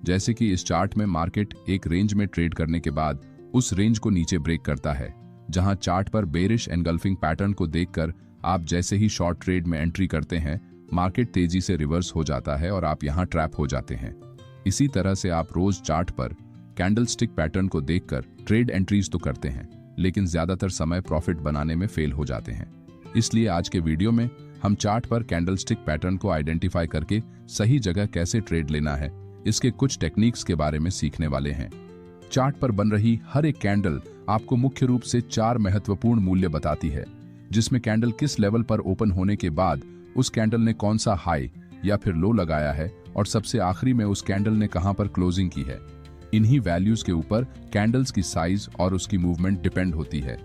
जैसे कि इस चार्ट में मार्केट एक रेंज में ट्रेड करने के बाद उस रेंज को नीचे ब्रेक करता है, जहां चार्ट पर बेरिश एनगल्फिंग पैटर्न को देखकर आप जैसे ही शॉर्ट ट्रेड में एंट्री करते हैं, मार्केट तेजी से रिवर्स हो जाता है और आप यहां ट्रैप हो जाते हैं। इसी तरह से आप रोज चार्ट पर कैंडलस्टिक पैटर्न को देखकर ट्रेड एंट्रीज तो करते हैं, लेकिन ज्यादातर समय प्रॉफिट बनाने में फेल हो जाते हैं। इसलिए आज के वीडियो में हम चार्ट पर कैंडलस्टिक पैटर्न को आइडेंटिफाई करके सही जगह कैसे ट्रेड लेना है, इसके कुछ टेक्निक्स के बारे में सीखने वाले हैं। चार्ट पर बन रही हर एक कैंडल आपको मुख्य रूप से 4 महत्वपूर्ण मूल्य बताती है, जिसमें कैंडल किस लेवल पर ओपन होने के बाद उस कैंडल ने कौन सा हाई या फिर लो लगाया है और सबसे आखिरी में उस कैंडल ने कहां पर क्लोजिंग की है। इन्हीं वैल्यूज के ऊपर कैंडल्स की साइज और उसकी मूवमेंट डिपेंड होती है।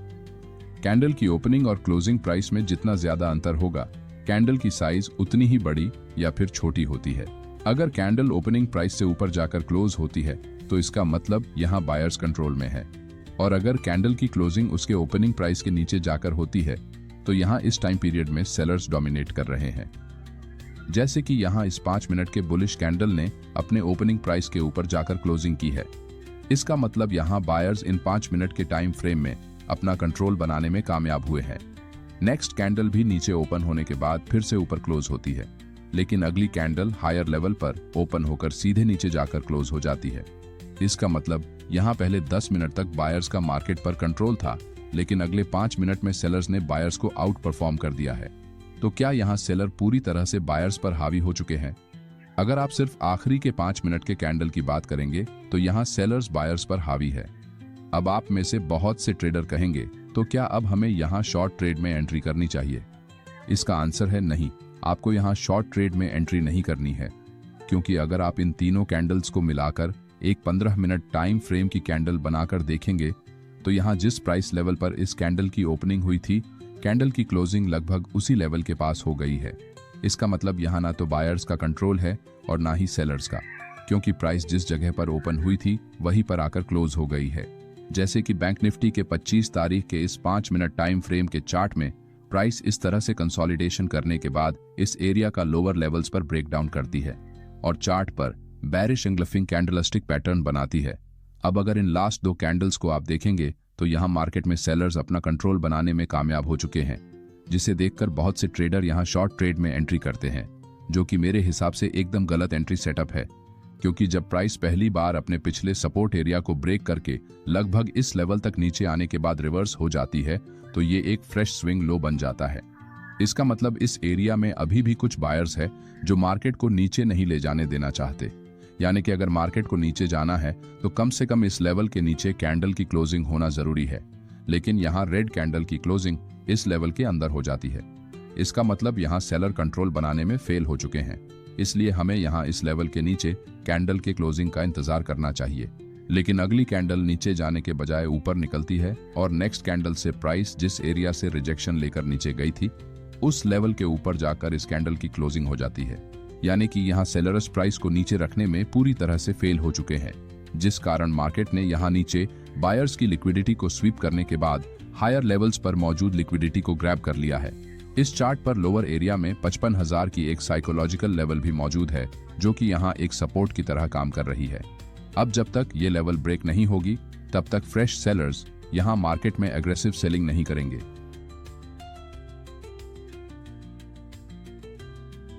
कैंडल की ओपनिंग और क्लोजिंग प्राइस में जितना ज्यादा अंतर होगा, कैंडल की साइज उतनी ही बड़ी या फिर छोटी होती है। अगर कैंडल ओपनिंग प्राइस से ऊपर जाकर क्लोज होती है तो इसका मतलब यहां बायर्स कंट्रोल में है, और अगर कैंडल की क्लोजिंग उसके ओपनिंग प्राइस के नीचे जाकर होती है तो यहां इस टाइम पीरियड में सेलर्स डोमिनेट कर रहे हैं। जैसे कि यहां इस 5 मिनट के बुलिश कैंडल ने अपने ओपनिंग प्राइस के ऊपर जाकर क्लोजिंग की है। इसका मतलब यहां बायर्स इन 5 मिनट के टाइम फ्रेम में अपना कंट्रोल बनाने में कामयाब हुए हैं। नेक्स्ट कैंडल भी नीचे ओपन होने के बाद फिर से ऊपर क्लोज होती है, लेकिन अगली कैंडल हायर लेवल पर ओपन होकर सीधे नीचे जाकर क्लोज हो जाती है। इसका मतलब यहां पहले 10 मिनट तक बायर्स का मार्केट पर कंट्रोल था, लेकिन अगले 5 मिनट में सेलर्स ने बायर्स को आउट परफॉर्म कर दिया है। तो क्या यहां सेलर पूरी तरह से बायर्स पर हावी हो चुके हैं? अगर आप सिर्फ आखिरी के 5 मिनट के कैंडल की बात करेंगे तो यहां सेलर्स बायर्स पर हावी है। अब आप में से बहुत से ट्रेडर कहेंगे, तो क्या अब हमें यहां शॉर्ट ट्रेड में एंट्री करनी चाहिए? इसका आंसर है नहीं, आपको यहां शॉर्ट ट्रेड में एंट्री नहीं करनी है, क्योंकि अगर आप इन तीनों कैंडल्स को मिलाकर एक 15 मिनट टाइम फ्रेम की कैंडल बनाकर देखेंगे तो यहां जिस प्राइस लेवल पर इस कैंडल की ओपनिंग हुई थी, कैंडल की क्लोजिंग लगभग उसी लेवल के पास हो गई है। इसका मतलब यहां ना तो बायर्स का कंट्रोल है और ना ही सेलर्स का, क्योंकि प्राइस जिस जगह पर ओपन हुई थी वहीं पर आकर क्लोज हो गई है। जैसे कि बैंक निफ्टी के 25 तारीख के इस 5 मिनट टाइम फ्रेम के चार्ट में प्राइस इस तरह से कंसोलिडेशन करने के बाद इस एरिया का लोअर लेवल्स पर ब्रेकडाउन करती है और चार्ट पर बेरिश एंगल्फिंग कैंडलस्टिक पैटर्न बनाती है। अब अगर इन लास्ट 2 कैंडल्स को आप देखेंगे तो यहां मार्केट में सेलर्स अपना कंट्रोल बनाने में कामयाब हो चुके हैं, जिसे देखकर बहुत से ट्रेडर यहां शॉर्ट ट्रेड में एंट्री करते हैं, जो कि मेरे हिसाब से एकदम गलत एंट्री सेटअप है। क्योंकि जब प्राइस पहली बार अपने पिछले सपोर्ट एरिया को ब्रेक करके लगभग इस लेवल तक नीचे आने के बाद रिवर्स हो जाती है तो ये एक फ्रेश स्विंग लो बन जाता है। इसका मतलब इस एरिया में अभी भी कुछ बायर्स है जो मार्केट को नीचे नहीं ले जाने देना चाहते। यानी कि अगर मार्केट को नीचे जाना है तो कम से कम इस लेवल के नीचे कैंडल की क्लोजिंग होना जरूरी है, लेकिन यहाँ रेड कैंडल की क्लोजिंग इस लेवल के अंदर हो जाती है। इसका मतलब यहाँ सेलर कंट्रोल बनाने में फेल हो चुके हैं, इसलिए हमें यहाँ इस लेवल के नीचे कैंडल के क्लोजिंग का इंतजार करना चाहिए। लेकिन अगली कैंडल नीचे जाने के बजाय ऊपर निकलती है और नेक्स्ट कैंडल से प्राइस जिस एरिया से रिजेक्शन लेकर नीचे गई थी उस लेवल के ऊपर जाकर इस कैंडल की क्लोजिंग हो जाती है। यानी कि यहाँ सेलर्स प्राइस को नीचे रखने में पूरी तरह से फेल हो चुके हैं, जिस कारण मार्केट ने यहाँ नीचे बायर्स की लिक्विडिटी को स्वीप करने के बाद हायर लेवल्स पर मौजूद लिक्विडिटी को ग्रैब कर लिया है। इस चार्ट पर लोअर एरिया में 55,000 की एक साइकोलॉजिकल लेवल भी मौजूद है, जो कि यहाँ एक सपोर्ट की तरह काम कर रही है। अब जब तक ये लेवल ब्रेक नहीं होगी तब तक फ्रेश सेलर्स यहाँ मार्केट में एग्रेसिव सेलिंग नहीं करेंगे।